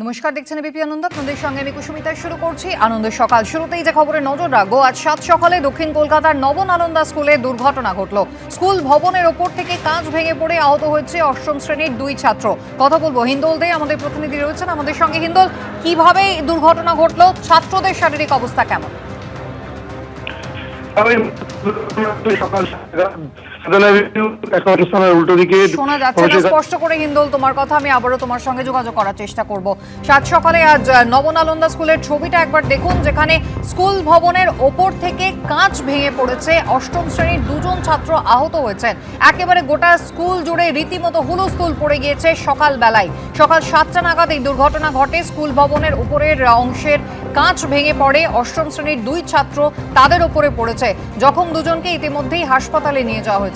নমস্কার, দেখছেন এবিপি আনন্দ। আপনাদের সঙ্গে আমি কুসুমিতা। শুরু করছি আনন্দের সকাল। শুরুতেই যে খবরে নজর রাখবো, আজ 7 সকালে দক্ষিণ কলকাতার নবনালন্দা স্কুলে দুর্ঘটনা ঘটল। স্কুল ভবনের ওপর থেকে কাঁচ ভেঙে পড়ে আহত হয়েছে অষ্টম শ্রেণীর 2 ছাত্র। কথা বলবো হিন্দোল দে, আমাদের প্রতিনিধি রয়েছেন আমাদের সঙ্গে। হিন্দোল, কিভাবে দুর্ঘটনা ঘটলো, ছাত্রদের শারীরিক অবস্থা কেমন? শোনা যাচ্ছে না স্পষ্ট করে হিন্দোল তোমার কথা। আমি আবারও তোমার সঙ্গে যোগাযোগ করার চেষ্টা করব। 7 সকালে আজ নবনালন্দা স্কুলের ছবিটা একবার দেখুন, যেখানে স্কুল ভবনের ওপর থেকে কাঁচ ভেঙে পড়েছে। অষ্টম শ্রেণীর 2 ছাত্র আহত হয়েছেন। একেবারে গোটা স্কুল জুড়ে রীতিমতো হুলস্থুল পড়ে গিয়েছে সকালবেলায়। সকাল 7টা নাগাদ এই দুর্ঘটনা ঘটে। স্কুল ভবনের উপরের অংশের কাঁচ ভেঙে পড়ে। অষ্টম শ্রেণীর 2 ছাত্র তাদের উপরে পড়েছে। জখম 2জনকে ইতিমধ্যেই হাসপাতালে নিয়ে যাওয়া হয়েছে।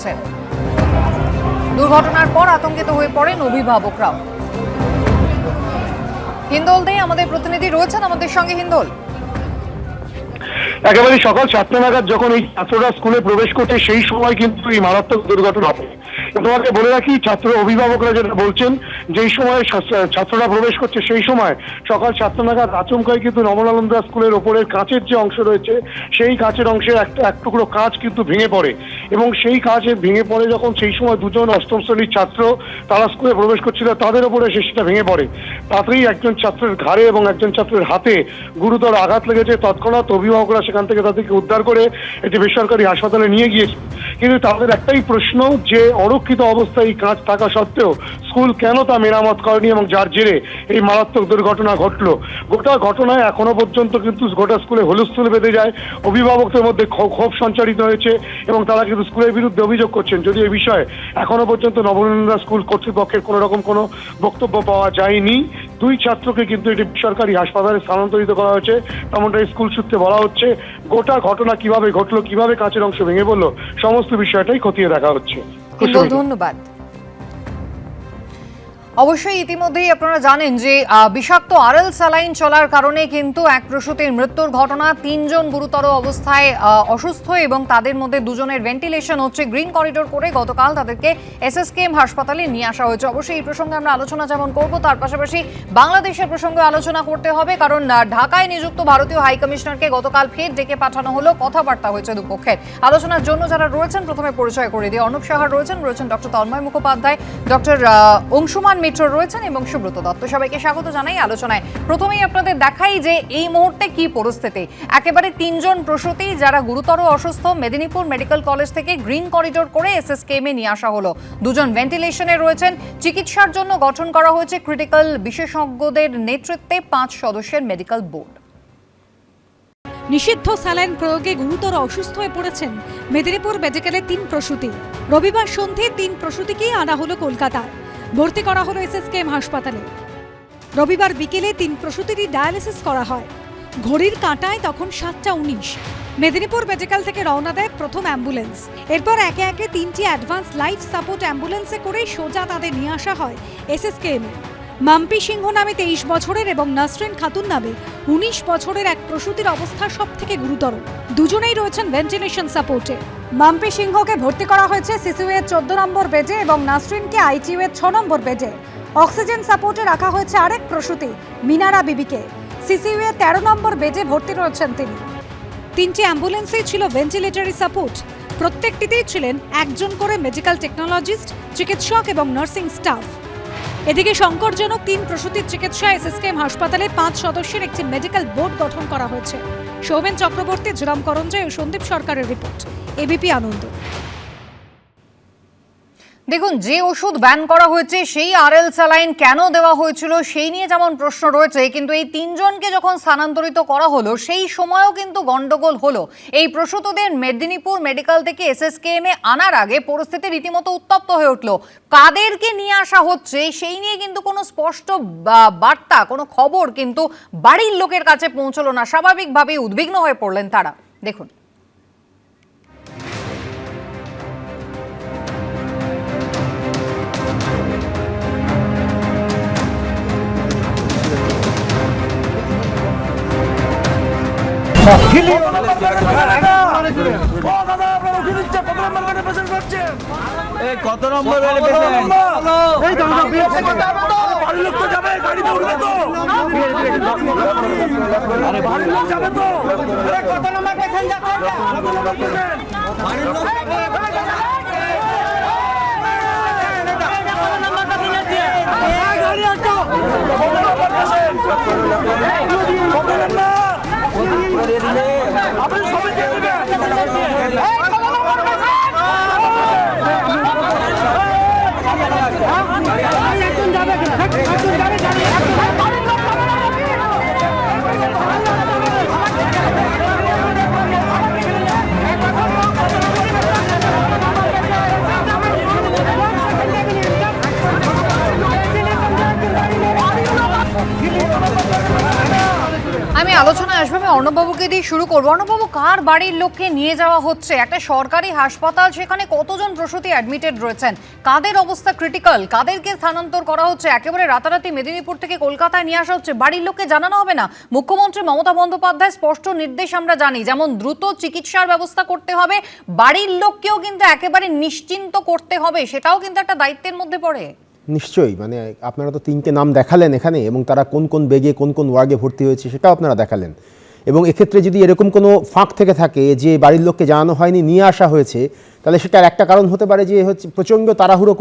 দুর্ঘটনার পর আতঙ্কিত হয়ে পড়েন অভিভাবকরাও। হিন্দোল দে, আমাদের প্রতিনিধি রয়েছেন আমাদের সঙ্গে। হিন্দোল, একেবারে সকাল 7টা নাগাদ যখন এই ছাত্ররা স্কুলে প্রবেশ করছে, সেই সময় কিন্তু এই মারাত্মক দুর্ঘটনা হয়। তোমাকে বলে রাখি, ছাত্র অভিভাবকরা যেটা বলছেন, যেই সময় ছাত্ররা প্রবেশ করছে সেই সময় সকাল 7টা নাগাদ আচমকাই কিন্তু নবনালন্দা স্কুলের ওপরের কাঁচের যে অংশ রয়েছে, সেই কাঁচের অংশের এক টুকরো কাঁচ কিন্তু ভেঙে পড়ে। এবং সেই কাঁচে ভেঙে পড়ে যখন, সেই সময় 2জন অষ্টম শ্রেণীর ছাত্র তারা স্কুলে প্রবেশ করছিল, তাদের ওপরে সেটা ভেঙে পড়ে। তাতেই একজন ছাত্রের ঘাড়ে এবং একজন ছাত্রের হাতে গুরুতর আঘাত লেগেছে। তৎক্ষণাৎ অভিভাবকরা সেখান থেকে তাদেরকে উদ্ধার করে একটি বেসরকারি হাসপাতালে নিয়ে গিয়েছে। কিন্তু তাদের একটাই প্রশ্ন, যে অরক্ষিত অবস্থায় এই কাঁচ থাকা সত্ত্বেও স্কুল কেন তা মেরামত করেনি, এবং যার জেরে এই মারাত্মক দুর্ঘটনা ঘটলো। গোটা ঘটনায় এখনো পর্যন্ত কিন্তু গোটা স্কুলে হুলস্থুল বেঁধে যায়। অভিভাবকদের মধ্যে ক্ষোভ সঞ্চারিত হয়েছে এবং তারা কিন্তু স্কুলের বিরুদ্ধে অভিযোগ করছেন। যদি এই বিষয়ে এখনো পর্যন্ত নবনালন্দা স্কুল কর্তৃপক্ষের কোনো রকম কোনো বক্তব্য পাওয়া যায়নি। 2 ছাত্রকে কিন্তু এটি বেসরকারি হাসপাতালে স্থানান্তরিত করা হয়েছে, তেমনটাই স্কুল সূত্রে বলা হচ্ছে। গোটা ঘটনা কিভাবে ঘটলো, কিভাবে কাঁচের অংশ ভেঙে পড়লো, সমস্ত বিষয়টাই খতিয়ে দেখা হচ্ছে। ধন্যবাদ। অবশ্যই ইতিমধ্যেই আপনারা জানেন যে বিষাক্ত আরএল স্যালাইন চলার কারণে কিন্তু এক প্রসূতির মৃত্যুর ঘটনা। 3 জন গুরুতর অবস্থায় অসুস্থ এবং তাদের মধ্যে 2 জনের ভেন্টিলেশন হচ্ছে। গ্রিন করিডোর করে গতকাল তাদেরকে এসএসকেএম হাসপাতালে নিয়ে আসা হয়েছে। অবশ্যই এই প্রসঙ্গে আমরা আলোচনা যেমন করব, তার পাশাপাশি বাংলাদেশের প্রসঙ্গে আলোচনা করতে হবে, কারণ ঢাকায় নিযুক্ত ভারতীয় হাই কমিশনারকে গতকাল ফের ডেকে পাঠানো হলো। কথাবার্তা হয়েছে দুপক্ষের। আলোচনার জন্য যারা রয়েছেন প্রথমে পরিচয় করে দিয়ে, অর্ণব সাহা রয়েছেন ডক্টর তন্ময় মুখোপাধ্যায়, ডক্টর অংশুমান মিত্র রয়েছেন এবং সুব্রত দত্ত। সবাইকে স্বাগত জানাই আলোচনায়। প্রথমেই আপনাদের দেখাই যে এই মুহূর্তে কি পরিস্থিতি। একেবারে 3 জন প্রসূতি যারা গুরুতর অসুস্থ, মেদিনীপুর মেডিকেল কলেজ থেকে গ্রিন করিডোর করে এসএসকেএম এ নিয়ে আসা হলো। 2 জন ভেন্টিলেশনে রয়েছেন। চিকিৎসার জন্য গঠন করা হয়েছে ক্রিটিক্যাল বিশেষজ্ঞদের নেতৃত্বে 5 সদস্যের মেডিকেল বোর্ড। নিষিদ্ধ স্যালাইন প্রয়োগে গুরুতর অসুস্থ হয়ে পড়েছেন মেদিনীপুর মেডিকেলের 3 প্রসূতি। রবিবার সন্ধ্যে 3 প্রসূতিকেই আনা হলো কলকাতায়, ভর্তি করা হলো এসএসকেএম হাসপাতালে। রবিবার বিকেলে 3 প্রসূতিরই ডায়ালিসিস করা হয়। ঘড়ির কাঁটায় তখন 7:19। মেদিনীপুর মেডিকেল থেকে রওনা দেয় প্রথম অ্যাম্বুলেন্স। এরপর একে একে 3টি অ্যাডভান্স লাইফ সাপোর্ট অ্যাম্বুলেন্সে করে সোজা তাদের নিয়ে আসা হয় এসএসকেএম এ। মাম্পি সিংহ নামে 23 বছরের এবং নাসরিন খাতুন নামে 19 বছরের এক প্রসূতির অবস্থা সব থেকে গুরুতর। 2জনেই রয়েছেন ভেন্টিলেশন সাপোর্টে। মাম্পি সিংহকে ভর্তি করা হয়েছে সিসিইউ এর 14 নম্বর বেডে এবং নাসরিনকে আইসিইউ এর 6 নম্বর বেডে। অক্সিজেন সাপোর্টে রাখা হয়েছে আরেক প্রসূতি মিনারা বিবিকে। সিসিইউ এর 13 নম্বর বেডে ভর্তি রয়েছেন তিনি। 3টি অ্যাম্বুলেন্সেই ছিল ভেন্টিলেটরি সাপোর্ট। প্রত্যেকটিতেই ছিলেন একজন করে মেডিকেল টেকনোলজিস্ট, চিকিৎসক এবং নার্সিং স্টাফ। এদিকে সংকটজনক 3 প্রসূতির চিকিৎসায় এসএসকেএম হাসপাতালে 5 সদস্যের একটি মেডিকেল বোর্ড গঠন করা হয়েছে। সৌমেন চক্রবর্তী, ঝুরাম করঞ্জয় ও সন্দীপ সরকারের রিপোর্ট, এবিপি আনন্দ। দেখুন, যে ওষুধ ব্যান করা হয়েছে সেই আরএল স্যালাইন কেন দেওয়া হয়েছিল সেই নিয়ে যেমন প্রশ্ন রয়েছে, কিন্তু এই 3 জনকে যখন স্থানান্তরিত করা হলো সেই সময়ও কিন্তু গন্ডগোল হলো। এই প্রসূতদের মেদিনীপুর মেডিকেল থেকে এসএসকেএম এ আনার আগে পরিস্থিতি রীতিমতো উত্তপ্ত হয়ে উঠলো। কাদেরকে নিয়ে আসা হচ্ছে সেই নিয়ে কিন্তু কোনো স্পষ্ট বার্তা, কোনো খবর কিন্তু বাড়ির লোকের কাছে পৌঁছলো না। স্বাভাবিকভাবেই উদ্বিগ্ন হয়ে পড়লেন তারা। দেখুন, কত নম্বর বাড়ির লোক তো যাবে, গাড়িতে উঠবে তো, বাড়ির লোক যাবে তো। কত নম্বর প্যাসেঞ্জার? বাড়ির লোক আপনি সবাই দিয়ে আমি আলোচনায় আসবো। আমি অর্ণববাবুকে দিয়ে শুরু করবো। অর্ণববাবু, কার বাড়ির লোককে নিয়ে যাওয়া হচ্ছে? একটা সরকারি হাসপাতাল, সেখানে কতজন প্রসূতি অ্যাডমিটেড রয়েছেন, কাদের অবস্থা ক্রিটিক্যাল, কাদেরকে স্থানান্তর করা হচ্ছে? একেবারে রাতারাতি মেদিনীপুর থেকে কলকাতায় নিয়ে আসা হচ্ছে, বাড়ির লোককে জানানো হবে না? মুখ্যমন্ত্রী মমতা বন্দ্যোপাধ্যায় স্পষ্ট নির্দেশ আমরা জানি, যেমন দ্রুত চিকিৎসার ব্যবস্থা করতে হবে, বাড়ির লোককেও কিন্তু একেবারে নিশ্চিন্ত করতে হবে, সেটাও কিন্তু একটা দায়িত্বের মধ্যে পড়ে। নিশ্চয়ই, মানে আপনারা তো 3টে নাম দেখালেন এখানে, এবং তারা কোন কোন বেগে কোন কোন ওয়ার্ডে ভর্তি হয়েছে সেটাও আপনারা দেখালেন। এবং এক্ষেত্রে যদি এরকম কোনো ফাঁক থেকে থাকে যে বাড়ির লোককে জানানো হয়নি, নিয়ে আসা হয়েছে, তাহলে সেটার একটা কারণ হতে পারে যে হচ্ছে প্রচণ্ড তাড়াহুড়ো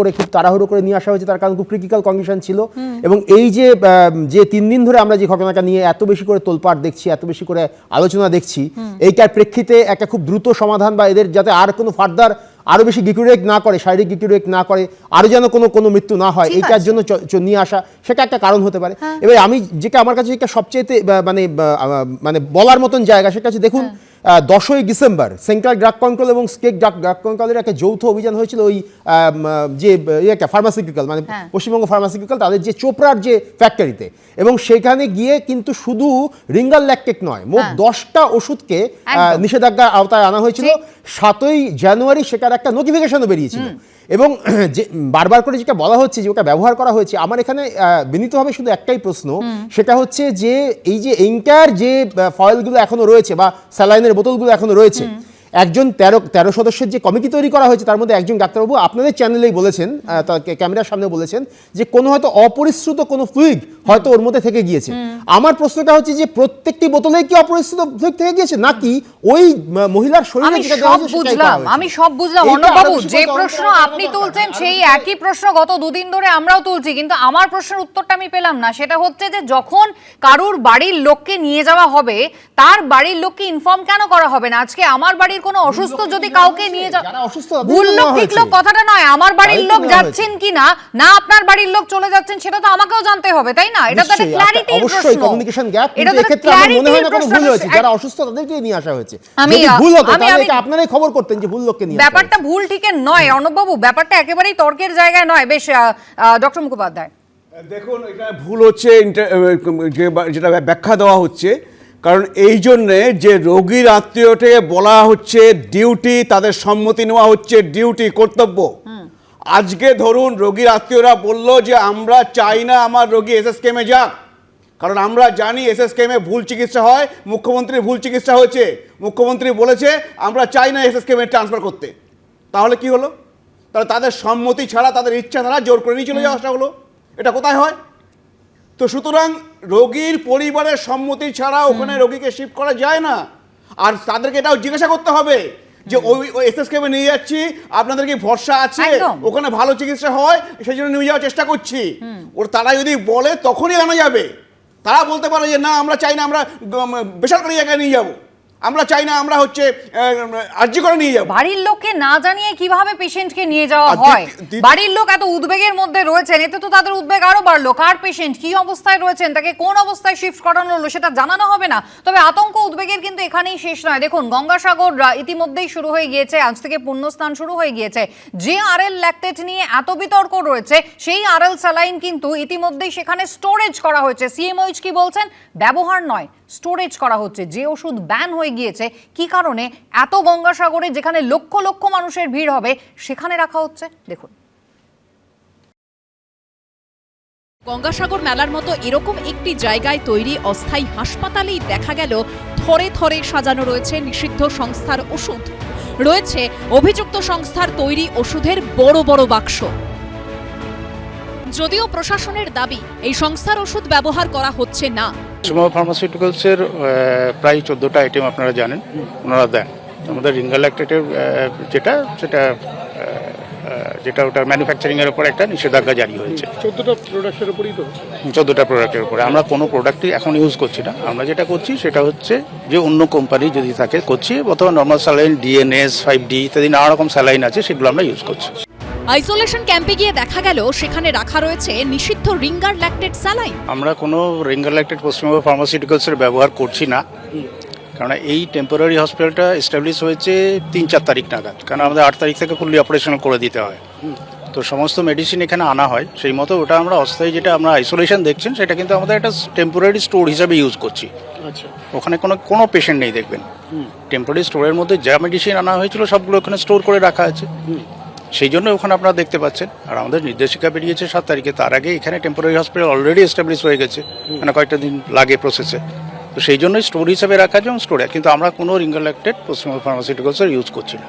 করে নিয়ে আসা হয়েছে, তার কারণ খুব ক্রিটিক্যাল কন্ডিশন ছিল। এবং এই যে 3 দিন ধরে আমরা যে ঘটনাটা নিয়ে এত বেশি করে তোলপাড় দেখছি, এত বেশি করে আলোচনা দেখছি, এইটার প্রেক্ষিতে একটা খুব দ্রুত সমাধান, বা এদের যাতে আর কোনো ফার্দার আরো বেশি ডিটেরিওরেট না করে, শারীরিক ডিটেরিওরেট না করে, আরো যেন কোনো মৃত্যু না হয়, এইটার জন্য নিয়ে আসা, সেটা একটা কারণ হতে পারে। এবার আমি যেটা আমার কাছে যেটা সবচেয়ে মানে বলার মতন জায়গা, সেটা হচ্ছে দেখুন 10ই ডিসেম্বর সেন্ট্রাল ড্রাগ কন্ট্রোল এবং স্টেট ড্রাগ কন্ট্রোলের একটা যৌথ অভিযান হয়েছিল ওই যে ফার্মাসিউটিক্যাল, মানে পশ্চিমবঙ্গ ফার্মাসিউটিক্যাল, তাদের যে চোপড়ার যে ফ্যাক্টরিতে, এবং সেখানে গিয়ে কিন্তু শুধু রিঙ্গাল ল্যাকটেক নয়, মোট 10টা ওষুধকে নিষেধাজ্ঞার আওতায় আনা হয়েছিল। 7ই জানুয়ারি সেটার একটা নোটিফিকেশনও বেরিয়েছিল। এবং যে বারবার করে যেটা বলা হচ্ছে যে ওটা ব্যবহার করা হয়েছে, আমার এখানে বিনীতভাবে শুধু একটাই প্রশ্ন, সেটা হচ্ছে যে এই যে এন্টার যে ফয়েলগুলো এখনো রয়েছে বা স্যালাইনের বোতলগুলো এখনো রয়েছে, একজন 13 সদস্যের যে কমিটি তৈরি করা হয়েছে, তার মধ্যে একজন ডাক্তারবাবু আপনাদের চ্যানেলেই বলেছেন, ক্যামেরার সামনে বলেছেন যে কোনো হয়তো অপরিশ্রুত কোনো ফ্লুইড হয়তো ওর মধ্যে থেকে গিয়েছে। আমার প্রশ্নটা হচ্ছে যে প্রত্যেকটি বোতলেই কি অপরিশ্রুত ফ্লুইড থেকে গিয়েছে, নাকি ওই মহিলার শরীরে যেটা দেওয়া হয়েছে সেটাই করা হয়েছে? আমি সব বুঝলাম অর্ণববাবু, যে প্রশ্ন আপনি তুলছেন সেই একই প্রশ্ন গত 2 দিন ধরে আমরাও তুলছি, কিন্তু আমার প্রশ্নের উত্তরটা আমি পেলাম না। সেটা হচ্ছে যে যখন কারুর বাড়ির লোককে নিয়ে যাওয়া হবে, তার বাড়ির লোককে ইনফর্ম কেন করা হবে না? আজকে আমার বাড়ির কোনো অসুস্থ যদি কাউকে নিয়ে যাওয়া, ভুল লোক ঠিক লোক কথাটা নয়, আমার বাড়ির লোক যাচ্ছেন কিনা না আপনার বাড়ির লোক চলে যাচ্ছেন সেটা তো আমাকেও জানতে হবে, তাই না? এটা তো একটা ক্ল্যারিটির প্রশ্ন। অবশ্যই কমিউনিকেশন গ্যাপ, কিন্তু এক্ষেত্রে আমার মনে হয় না কোনো ভুল হয়েছে, যারা অসুস্থ তাদেরকে নিয়ে আসা হয়েছে। যদি ভুল হতো তাহলে এটা আপনারাই খবর করতেন যে ভুল লোককে নিয়ে আসা। ব্যাপারটা ভুল ঠিকই নয় অর্ণববাবু, ব্যাপারটা একেবারেই তর্কের জায়গায় নয়। বেশ, ডক্টর মুখোপাধ্যায়, দেখুন এটা ভুল হচ্ছে, যেটা ব্যাখ্যা দেওয়া হচ্ছে, কারণ এই জন্যে যে রোগীর আত্মীয়কে বলা হচ্ছে ডিউটি, তাদের সম্মতি নেওয়া হচ্ছে ডিউটি, কর্তব্য। আজকে ধরুন রোগীর আত্মীয়রা বলল যে আমরা চাই না আমার রোগী এসএসকেএমে যাক, কারণ আমরা জানি এসএসকেএমে ভুল চিকিৎসা হয়, মুখ্যমন্ত্রীর ভুল চিকিৎসা হয়েছে, মুখ্যমন্ত্রী বলেছে আমরা চাই না এসএসকেএমে ট্রান্সফার করতে। তাহলে কি হলো? তাহলে তাদের সম্মতি ছাড়া, তাদের ইচ্ছা ছাড়া জোর করে নিয়ে চলে যাওয়া হলো। এটা কোথায় হয়? তো সুতরাং রোগীর পরিবারের সম্মতি ছাড়া ওখানে রোগীকে শিফট করা যায় না। আর তাদেরকে এটাও জিজ্ঞাসা করতে হবে যে ওই এসএসকেএমে নিয়ে যাচ্ছি, আপনাদের কি ভরসা আছে ওখানে ভালো চিকিৎসা হয়, সেই জন্য নিয়ে যাওয়ার চেষ্টা করছি। তারা যদি বলে তখনই আনা যাবে। তারা বলতে পারে যে না আমরা চাই না, আমরা বেসরকারি জায়গায় নিয়ে যাবো, আমরা চাই না, আমরা হচ্ছে আর্জি করে নিয়ে যাব। বাড়ির লোককে না জানিয়ে কিভাবে পেশেন্টকে নিয়ে যাওয়া হয়? বাড়ির লোক এত উদ্বেগের মধ্যে রয়েছেন, এতে তো তাদের উদ্বেগ আরো বাড়লো। কার পেশেন্ট, কি অবস্থায় রয়েছেন, তাকে কোন অবস্থায় শিফট করানো হলো সেটা জানানো হবে না? তবে আতঙ্ক উদ্বেগের কিন্তু এখানেই শেষ নয়। দেখুন, গঙ্গাসাগর ইতিমধ্যেই শুরু হয়ে গিয়েছে, আজ থেকে পুণ্যস্নান শুরু হয়ে গিয়েছে। যে আরএল ল্যাকটেট নিয়ে এত বিতর্ক রয়েছে, সেই আরএল স্যালাইন কিন্তু ইতিমধ্যেই সেখানে স্টোরেজ করা হয়েছে। সিএমওইচ কি বলছেন? ব্যবহার নয়, স্টোরেজ করা হচ্ছে। যে ওষুধ ব্যান হয়ে গিয়েছে, কি কারণে এত গঙ্গাসাগরে যেখানে লক্ষ লক্ষ মানুষের ভিড় হবে সেখানে রাখা হচ্ছে দেখুন। গঙ্গাসাগর মেলার মতো এরকম একটি জায়গায় তৈরি অস্থায়ী হাসপাতালেই দেখা গেল থরে থরে সাজানো রয়েছে নিষিদ্ধ সংস্থার ওষুধ, রয়েছে অভিযুক্ত সংস্থার তৈরি ওষুধের বড় বড় বাক্স। যদিও প্রশাসনের দাবি এই সংস্থার ওষুধ ব্যবহার করা হচ্ছে না। পশ্চিমবঙ্গ ফার্মাসিউটিক্যালসের প্রায় 14টা আইটেম আপনারা জানেন ওনারা দেন। আমাদের রিঙ্গার ল্যাকটেটের যেটা ওটা ম্যানুফ্যাকচারিংয়ের উপর একটা নিষেধাজ্ঞা জারি হয়েছে 14টা প্রোডাক্টের উপরে। আমরা কোনো প্রোডাক্টই এখন ইউজ করছি না। আমরা যেটা করছি সেটা হচ্ছে যে অন্য কোম্পানি যদি থাকে করছি, অথবা নর্মাল স্যালাইন, ডিএনএস, 5D ইত্যাদি নানা রকম স্যালাইন আছে, সেগুলো আমরা ইউজ করছি। আইসোলেশন ক্যাম্পে গিয়ে দেখা গেল সেখানে রাখা রয়েছে নিষিদ্ধ রিঙ্গার ল্যাকটেট স্যালাইন। আমরা কোনো রিঙ্গার ল্যাকটেট পশ্চিমবঙ্গ ফার্মাসিউটিক্যালসের ব্যবহার করছি না, কারণ এই টেম্পোরারি হসপিটালটা এস্টাবলিশ হয়েছে 3-4 তারিখ নাগাদ, কারণ আমাদের 8 তারিখ থেকে ফুললি অপারেশনাল করে দিতে হয়। তো সমস্ত মেডিসিন এখানে আনা হয়, সেই মতো ওটা আমরা অস্থায়ী, যেটা আমরা আইসোলেশন দেখছেন সেটা কিন্তু আমাদের একটা টেম্পোরারি স্টোর হিসাবে ইউজ করছি। আচ্ছা, ওখানে কোনো পেশেন্ট নেই দেখবেন। টেম্পোরারি স্টোরের মধ্যে যা মেডিসিন আনা হয়েছিল সবগুলো ওখানে স্টোর করে রাখা আছে, সেই জন্য ওখানে আপনারা দেখতে পাচ্ছেন। আর আমাদের নির্দেশিকা বেরিয়েছে 7 তারিখে, তার আগে এখানে টেম্পোরারি হসপিটাল অলরেডি এস্টাবলিশ হয়ে গেছে, মানে কয়েকটা দিন লাগে প্রসেসে। তো সেই জন্যই স্টোর হিসাবে রাখা আছে এবং স্টোরে, কিন্তু আমরা কোনো রিঙ্গার ল্যাকটেট পশ্চিমবঙ্গ ফার্মাসিউটিক্যালসের ইউজ করছি না।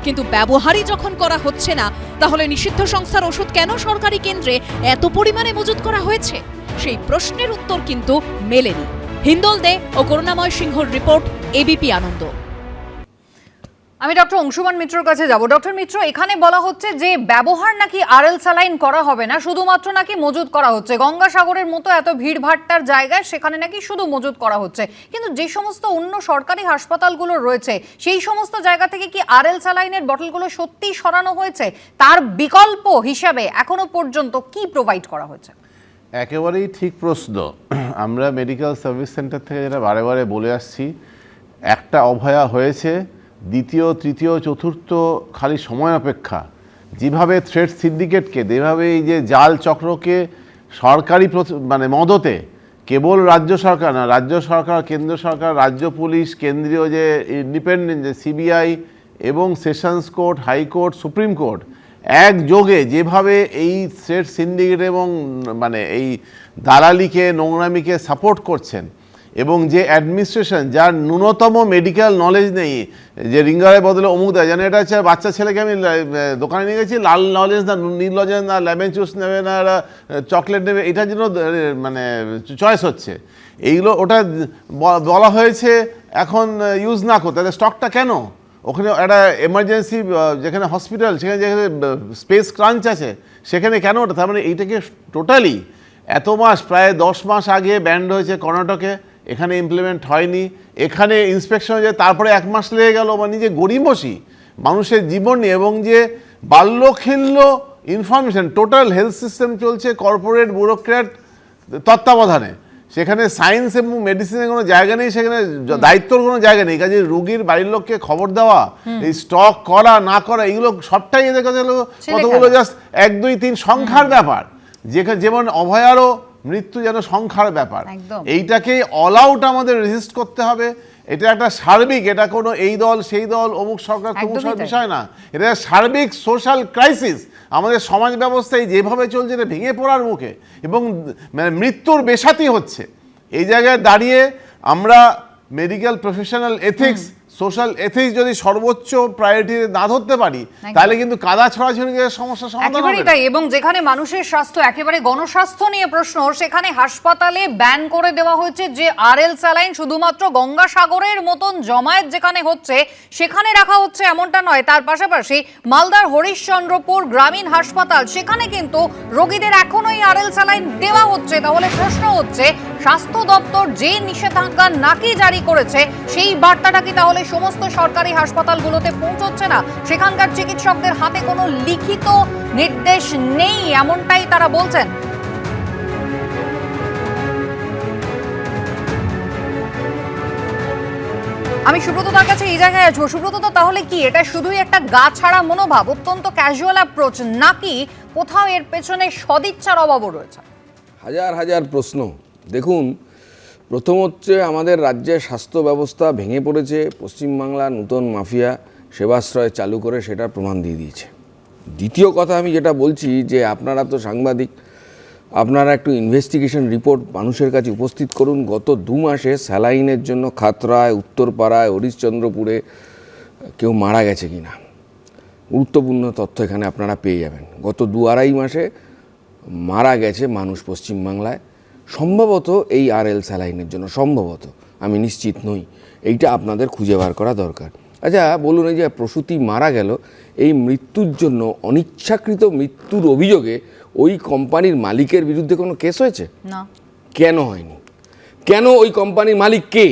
কিন্তু ব্যবহারই যখন করা হচ্ছে না, তাহলে নিষিদ্ধ সংস্থার ওষুধ কেন সরকারি কেন্দ্রে এত পরিমাণে মজুত করা হয়েছে? সেই প্রশ্নের উত্তর কিন্তু মেলেনি। হিন্দোল দে ও করুণাময় সিংহর রিপোর্ট, এবিপি আনন্দ। আমি ডক্টর অংশুমান মিত্রর কাছে যাব। ডক্টর মিত্র, এখানে বলা হচ্ছে যে ব্যবহার নাকি আরএল স্যালাইন করা হবে না, শুধুমাত্র নাকি মজুত করা হচ্ছে। গঙ্গাসাগরের মতো এত ভিড়ভাট্টার জায়গায় সেখানে নাকি শুধু মজুত করা হচ্ছে, কিন্তু যে সমস্ত অন্য সরকারি হাসপাতালগুলো রয়েছে সেই সমস্ত জায়গা থেকে কি আরএল স্যালাইনের বটলগুলো সত্যি সরানো হয়েছে? তার বিকল্প হিসাবে এখনো পর্যন্ত কি প্রোভাইড করা হয়েছে? একেবারেই ঠিক প্রশ্ন। আমরা মেডিকেল সার্ভিস সেন্টার থেকে যেটা বারে বারে বলে আসছি, একটা অভয়া হয়েছে, দ্বিতীয়, তৃতীয়, চতুর্থ খালি সময় অপেক্ষা। যেভাবে থ্রেড সিন্ডিকেটকে, যেভাবে এই যে জাল চক্রকে সরকারি মদতে, কেবল রাজ্য সরকার না, রাজ্য সরকার, কেন্দ্র সরকার, রাজ্য পুলিশ, কেন্দ্রীয় যে ইন্ডিপেন্ডেন্ট যে সিবিআই এবং sessions court, high court, supreme court একযোগে যেভাবে এই থ্রেড সিন্ডিকেট এবং এই দালালিকে, নোংরামিকে সাপোর্ট করছেন, এবং যে অ্যাডমিনিস্ট্রেশন যার ন্যূনতম মেডিকেল নলেজ নেই, যে রিঙ্গারের বদলে অমুক দেয়, জানে এটা হচ্ছে বাচ্চা ছেলেকে আমি দোকানে নিয়ে গেছি, লাল লজেন্স না নীল লজেন্স না লেমন জুস নেবে না চকলেট নেবে, এটার জন্য চয়েস হচ্ছে। এইগুলো ওটা বলা হয়েছে এখন ইউজ না করতে, তাদের স্টকটা কেন? ওখানে একটা এমার্জেন্সি যেখানে হসপিটাল, সেখানে যেখানে স্পেস ক্রাঞ্চ আছে, সেখানে কেন ওটা? তার মানে এইটাকে টোটালি এত মাস, প্রায় 10 মাস আগে ব্যান্ড হয়েছে কর্ণাটকে, এখানে ইমপ্লিমেন্ট হয়নি, এখানে ইন্সপেকশন যে তারপরে 1 মাস লেগে গেল। যে গড়িমসি মানুষের জীবন নিয়ে, এবং যে বাল্যখিল্য ইনফরমেশন, টোটাল হেলথ সিস্টেম চলছে কর্পোরেট ব্যুরোক্র্যাট তত্ত্বাবধানে, সেখানে সায়েন্স এবং মেডিসিনের কোনো জায়গা নেই, সেখানে দায়িত্বর কোনো জায়গা নেই। কাজে রুগীর বাড়ির লোককে খবর দেওয়া, এই স্টক করা না করা, এগুলো সবটাই এদের কাছে কতগুলো জাস্ট 1, 2, 3 সংখ্যার ব্যাপার। যেমন অভয়ারও মৃত্যু যেন সংখ্যার ব্যাপার। এইটাকে অল আউট আমাদের রেজিস্ট করতে হবে। এটা একটা সার্বিক, এটা কোনো এই দল সেই দল অমুক সরকার তমুক সরকার বিষয় না, এটা সার্বিক সোশ্যাল ক্রাইসিস। আমাদের সমাজ ব্যবস্থায় যেভাবে চলছে এটা ভেঙে পড়ার মুখে, এবং মৃত্যুর বেসাতি হচ্ছে। এই জায়গায় দাঁড়িয়ে আমরা medical professional ethics, social ethics যদি সর্বোচ্চ প্রায়োরিটি না ধরতে পারি, তাহলে কিন্তু কাদা ছড়াছড়ি সমস্যার সমাধান হবে না। এবং যেখানে মানুষের স্বাস্থ্য, একেবারে গণস্বাস্থ্য নিয়ে প্রশ্ন, সেখানে হাসপাতালে ব্যান করে দেওয়া হয়েছে যে আরএল স্যালাইন শুধুমাত্র গঙ্গাসাগরের মতন জমায়েত যেখানে হচ্ছে সেখানে রাখা হচ্ছে, এমনটা নয়। তার পাশাপাশি মালদার হরিশ্চন্দ্রপুর গ্রামীণ হাসপাতাল, সেখানে কিন্তু রোগীদের এখনোই আরএল স্যালাইন দেওয়া হচ্ছে। তাহলে প্রশ্ন হচ্ছে, স্বাস্থ্য দপ্তর যে নিষেধাজ্ঞা নাকি জারি করেছে, সেই বার্তাটা কি তাহলে সমস্ত সরকারি হাসপাতালগুলোতে পৌঁছচ্ছে না? সেখানকার চিকিৎসকদের হাতে কোনো লিখিত নির্দেশ নেই, এমনটাই তারা বলছেন। আমি সুব্রত তার কাছে এই জায়গায় আসবো। সুব্রত, তাহলে কি এটা শুধুই একটা গা ছাড়া মনোভাব, অত্যন্ত ক্যাজুয়াল অ্যাপ্রোচ, নাকি কোথাও এর পেছনে সদিচ্ছার অভাবও রয়েছে? হাজার হাজার প্রশ্ন। দেখুন, প্রথম হচ্ছে আমাদের রাজ্যের স্বাস্থ্য ব্যবস্থা ভেঙে পড়েছে। পশ্চিমবাংলা নূতন মাফিয়া সেবাশ্রয় চালু করে সেটার প্রমাণ দিয়ে দিয়েছে। দ্বিতীয় কথা আমি যেটা বলছি, যে আপনারা তো সাংবাদিক, আপনারা একটু ইনভেস্টিগেশন রিপোর্ট মানুষের কাছে উপস্থিত করুন। গত 2 মাসে স্যালাইনের জন্য খাতড়ায়, উত্তরপাড়ায়, হরিশ্চন্দ্রপুরে কেউ মারা গেছে কিনা, গুরুত্বপূর্ণ তথ্য এখানে আপনারা পেয়ে যাবেন। গত 2-2.5 মাসে মারা গেছে মানুষ পশ্চিমবাংলায়, সম্ভবত এই আরএল স্যালাইনের জন্য, সম্ভবত, আমি নিশ্চিত নই, এইটা আপনাদের খুঁজে বার করা দরকার। আচ্ছা বলুন, এই যে প্রসূতি মারা গেল, এই মৃত্যুর জন্য অনিচ্ছাকৃত মৃত্যুর অভিযোগে ওই কোম্পানির মালিকের বিরুদ্ধে কোনো কেস হয়েছে? না। কেন হয়নি? কেন ওই কোম্পানির মালিক কে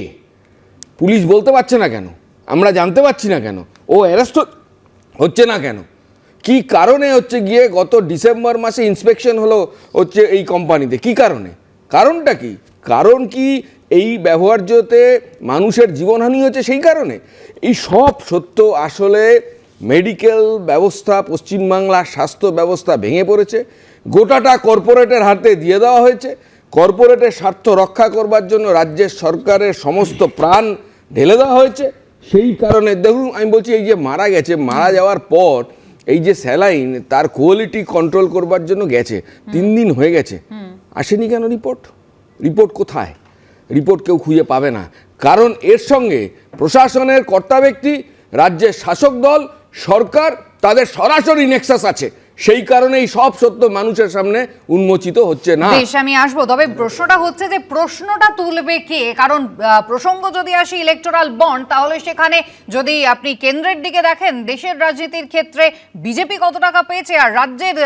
পুলিশ বলতে পারছে না কেন? আমরা জানতে পারছি না কেন? ও অ্যারেস্ট হচ্ছে না কেন? কি কারণে হচ্ছে গিয়ে গত ডিসেম্বর মাসে ইন্সপেকশন হলো হচ্ছে এই কোম্পানিতে, কি কারণে? কারণটা কি? কারণ কি এই ব্যবহার্যতে মানুষের জীবনহানি হচ্ছে সেই কারণে? এই সব সত্য আসলে মেডিকেল ব্যবস্থা, পশ্চিমবাংলার স্বাস্থ্য ব্যবস্থা ভেঙে পড়েছে, গোটাটা কর্পোরেটের হাতে দিয়ে দেওয়া হয়েছে। কর্পোরেটের স্বার্থ রক্ষা করবার জন্য রাজ্যের সরকারের সমস্ত প্রাণ ঢেলে দেওয়া হয়েছে। সেই কারণে দেখুন, আমি বলছি এই যে মারা গেছে, মারা যাওয়ার পর এই যে স্যালাইন তার কোয়ালিটি কন্ট্রোল করবার জন্য গেছে, 3 দিন হয়ে গেছে, আসেনি কেন রিপোর্ট? রিপোর্ট কোথায়? রিপোর্ট কেউ খুঁজে পাবে না, কারণ এর সঙ্গে প্রশাসনের কর্তা ব্যক্তি, রাজ্যের শাসক দল, সরকার, তাদের সরাসরি নেক্সাস আছে। সেই কারণে এই সব সত্য মানুষের সামনে উন্মোচিত হচ্ছে না। বেশ, আমি আসবো, তবে প্রশ্নটা হচ্ছে যে প্রশ্নটা তুলবে কে? কারণ প্রসঙ্গ যদি আসে ইলেকটোরাল বন্ড, তাহলে সেখানে যদি আপনি কেন্দ্রের দিকে দেখেন, দেশের রাজনীতির ক্ষেত্রে বিজেপি কত টাকা পেয়েছে, আর রাজ্যের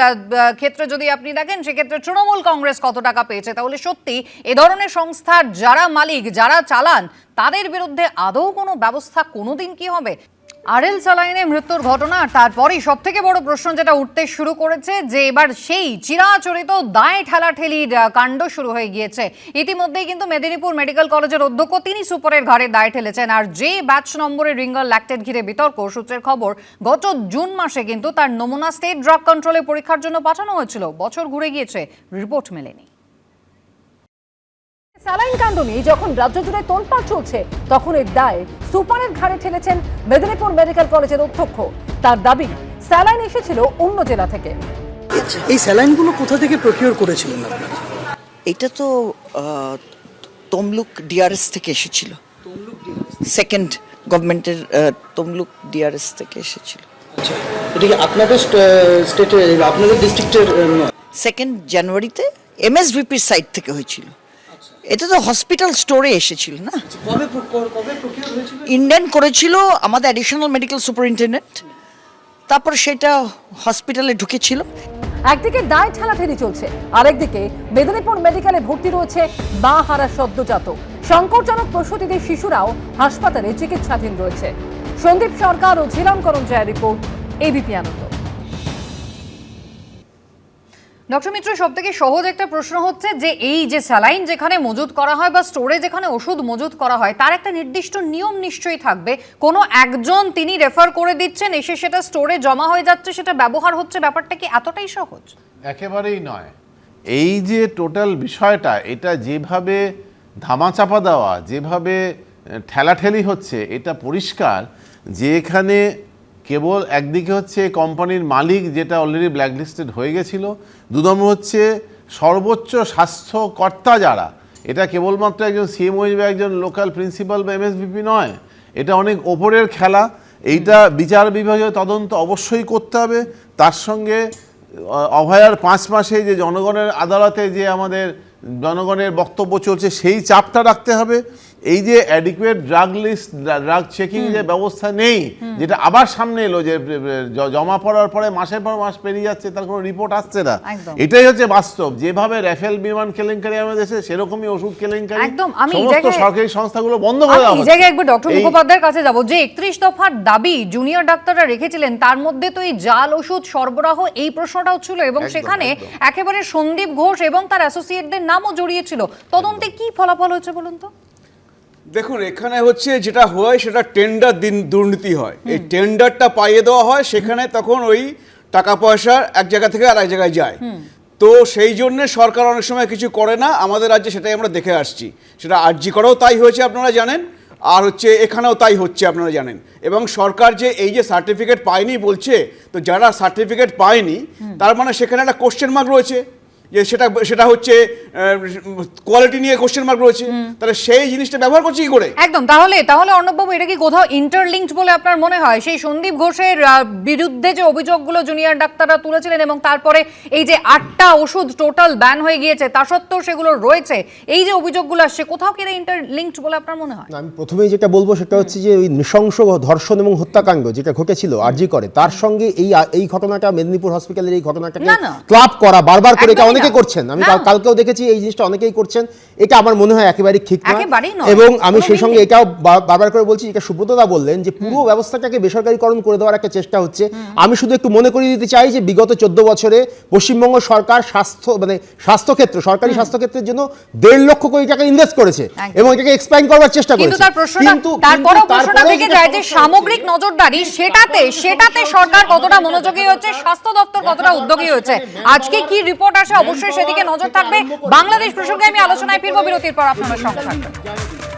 ক্ষেত্রে যদি আপনি দেখেন সেক্ষেত্রে তৃণমূল কংগ্রেস কত টাকা পেয়েছে, তাহলে সত্যি এ ধরনের সংস্থার যারা মালিক, যারা চালান, তাদের বিরুদ্ধে আদৌ কোনো ব্যবস্থা কোনোদিন কি হবে? আরএল স্যালাইনে মৃত্যুর ঘটনা, আর তারপরেই সব থেকে বড় প্রশ্ন যেটা উঠতে শুরু করেছে যে এবার সেই চিরাচরিত দায় ঠেলাঠেলির কাণ্ড শুরু হয়ে গিয়েছে। ইতিমধ্যেই কিন্তু মেদিনীপুর মেডিকেল কলেজের অধ্যক্ষ তিনি সুপারের ঘাড়ে দায় ঠেলেছেন, আর যে ব্যাচ নম্বরের রিঙ্গার ল্যাকটেড ঘিরে বিতর্ক, সূত্রের খবর গত জুন মাসে কিন্তু তার নমুনা স্টেট ড্রাগ কন্ট্রোলে পরীক্ষার জন্য পাঠানো হয়েছিল। বছর ঘুরে গিয়েছে, রিপোর্ট মেলেনি। স্যালাইন কাণ্ড নিয়ে যখন রাজ্য জুড়ে তোলপাড় চলছে, তখন এর দায় সুপারের ঘাড়ে ঠেলেছেন মেদিনীপুর মেডিকেল কলেজের অধ্যক্ষ। তার দাবি, স্যালাইন এসেছিল অন্য জেলা থেকে। এই স্যালাইনগুলো কোথা থেকে প্রকিউর করেছিলেন আপনারা? এটা তো তমলুক ডিআরএস থেকে এসেছিল, সেকেন্ড গভর্নমেন্টের তমলুক ডিআরএস থেকে এসেছিল। আচ্ছা, এটা কি আপনাদের স্টেটে, আপনাদের ডিস্ট্রিক্টের? 2 জানুয়ারিতে এমএসভিপির সাইড থেকে হয়েছিল। এটা তো হসপিটাল স্টোরে এসেছিল না? কবে প্রকিউর হয়েছিল? ইন্ডিয়ান করেছিল আমাদের অ্যাডিশনাল মেডিকেল সুপারিনটেন্ডেন্ট, তারপর সেটা হসপিটালে ঢুকেছিল। একদিকে দায় ঠেলাঠেলি চলছে, আরেকদিকে মেদিনীপুর মেডিকেলে ভর্তি রয়েছে মা হারা সদ্যজাত সংকটজনক প্রসূতিদের শিশুরাও হাসপাতালে চিকিৎসাধীন রয়েছে। সন্দীপ সরকার ও ঝিলম করঞ্জয়ের রিপোর্ট, এবিপি আনন্দ। ডক্টর মিত্র, সব থেকে সহজ একটা প্রশ্ন হচ্ছে যে এই যে স্যালাইন যেখানে মজুত করা হয় বা স্টোরে যেখানে ওষুধ মজুত করা হয়, তার একটা নির্দিষ্ট নিয়ম নিশ্চয়ই থাকবে। কোনো একজন তিনি রেফার করে দিচ্ছেন, এসে সেটা স্টোরে জমা হয়ে যাচ্ছে, সেটা ব্যবহার হচ্ছে, ব্যাপারটা কি এতটাই সহজ? একেবারেই নয়। এই যে টোটাল বিষয়টা, এটা যেভাবে ধামাচাপা দেওয়া, যেভাবে ঠেলাঠেলি হচ্ছে, এটা পরিষ্কার যে এখানে কেবল একদিকে হচ্ছে কোম্পানির মালিক, যেটা অলরেডি ব্ল্যাকলিস্টেড হয়ে গেছিল, 2 নম্বর হচ্ছে সর্বোচ্চ স্বাস্থ্যকর্তা যারা, এটা কেবলমাত্র একজন সিএমও বা একজন লোকাল প্রিন্সিপাল বা এমএসভিপি নয়, এটা অনেক ওপরের খেলা। এইটা বিচার বিভাগীয় তদন্ত অবশ্যই করতে হবে। তার সঙ্গে অভয়ার 5 মাসে যে জনগণের আদালতে যে আমাদের জনগণের বক্তব্য চলছে, সেই চাপটা রাখতে হবে। এই যে adequate drug list, drug checking যে ব্যবস্থা নেই, যেটা আবার সামনে এলো, যে জমা পড়ার পরে মাসের পর মাস পেরিয়ে যাচ্ছে, তার কোনো রিপোর্ট আসছে না, এটাই হচ্ছে বাস্তব। যেভাবে রাফেল বিমান কেলেঙ্কারি আমাদের দেশে, সেরকমই ওষুধ কেলেঙ্কারি, সমস্ত সরকারি সংস্থাগুলো বন্ধ করে দেওয়া হচ্ছে। এই জায়গায় একবার ডক্টর মুখোপাধ্যায়ের কাছে যাব, যে 31 দফার দাবি জুনিয়র ডাক্তাররা রেখেছিলেন, তার মধ্যে তো এই জাল ওষুধ সরবরাহ, এই প্রশ্নটাও ছিল, এবং সেখানে একেবারে সন্দীপ ঘোষ এবং তার অ্যাসোসিয়েটদের নামও জড়িয়েছিল। তদন্তে কি ফলাফল হয়েছে বলুন তো? দেখুন, এখানে হচ্ছে যেটা হয় সেটা টেন্ডার দুর্নীতি হয়। এই টেন্ডারটা পাইয়ে দেওয়া হয়, সেখানে তখন ওই টাকা পয়সা এক জায়গা থেকে আর এক জায়গায় যায়। তো সেই জন্যে সরকার অনেক সময় কিছু করে না। আমাদের রাজ্যে সেটাই আমরা দেখে আসছি। সেটা আরজি করেও তাই হয়েছে আপনারা জানেন, আর হচ্ছে এখানেও তাই হচ্ছে আপনারা জানেন। এবং সরকার যে এই যে সার্টিফিকেট পায়নি বলছে, তো যারা সার্টিফিকেট পায়নি, তার মানে সেখানে একটা কোশ্চেন মার্ক রয়েছে। যে সেটা হচ্ছে কোয়ালিটি নিয়ে কোশ্চেন মার্ক রয়েছে, তাহলে সেই জিনিসটা ব্যবহার করছে কি করে? একদম। তাহলে অর্ণববাবু, এটা কি কোথাও ইন্টারলিঙ্কড বলে আপনার মনে হয়? সেই সন্দীপ ঘোষের বিরুদ্ধে যে অভিযোগগুলো জুনিয়র ডাক্তাররা তুলেছিলেন এবং তারপরে এই যে 8টা ওষুধ টোটাল ব্যান হয়ে গিয়েছে, তা সত্ত্বেও সেগুলো রয়েছে, এই যে অভিযোগগুলো আসছে, কোথাও কি এটা ইন্টারলিঙ্কড বলে আপনার মনে হয়? না, আমি প্রথমেই যেটা বলবো সেটা হচ্ছে যে ওই নৃশংস ধর্ষণ এবং হত্যাকাণ্ড যেটা ঘটেছিল আরজি করে, তার সঙ্গে এই ঘটনাটা, মেদিনীপুর হসপিটালের এই ঘটনাটাকে ক্লাব করা বারবার করে এটা অনেকে করছেন। আমি কালকেও দেখেছি এই জিনিসটা অনেকেই করছেন। এটা আমার মনে হয় একেবারেই ঠিক না। এবং আমি সেই সঙ্গে এটাও বারবার করে বলছি, এটা সুব্রতদা বললেন যে পুরো ব্যবস্থাটাকে বেসরকারীকরণ করে দেওয়ার একটা চেষ্টা হচ্ছে। আমি শুধু একটু মনে করিয়ে দিতে চাই যে বিগত 14 বছরে পশ্চিমবঙ্গ সরকার স্বাস্থ্যক্ষেত্র, সরকারি স্বাস্থ্যক্ষেত্রের জন্য 1.5 লক্ষ কোটি টাকা ইনভেস্ট করেছে এবং এটাকে এক্সপ্যান্ড করবার চেষ্টা করেছে। কিন্তু তারপরেও প্রশ্নটা থেকে যায় যে সামগ্রিক নজরদারি সেটাতে সরকার কতটা মনোযোগী হচ্ছে, স্বাস্থ্য দপ্তর কতটা উদ্যোগী হচ্ছে। আজকে কি রিপোর্ট আসে অবশ্যই সেদিকে নজর থাকবে। বাংলাদেশ প্রসঙ্গে আমি আলোচনায় ফিরবো, বিরতির পর আপনাদের সঙ্গে থাকবেন।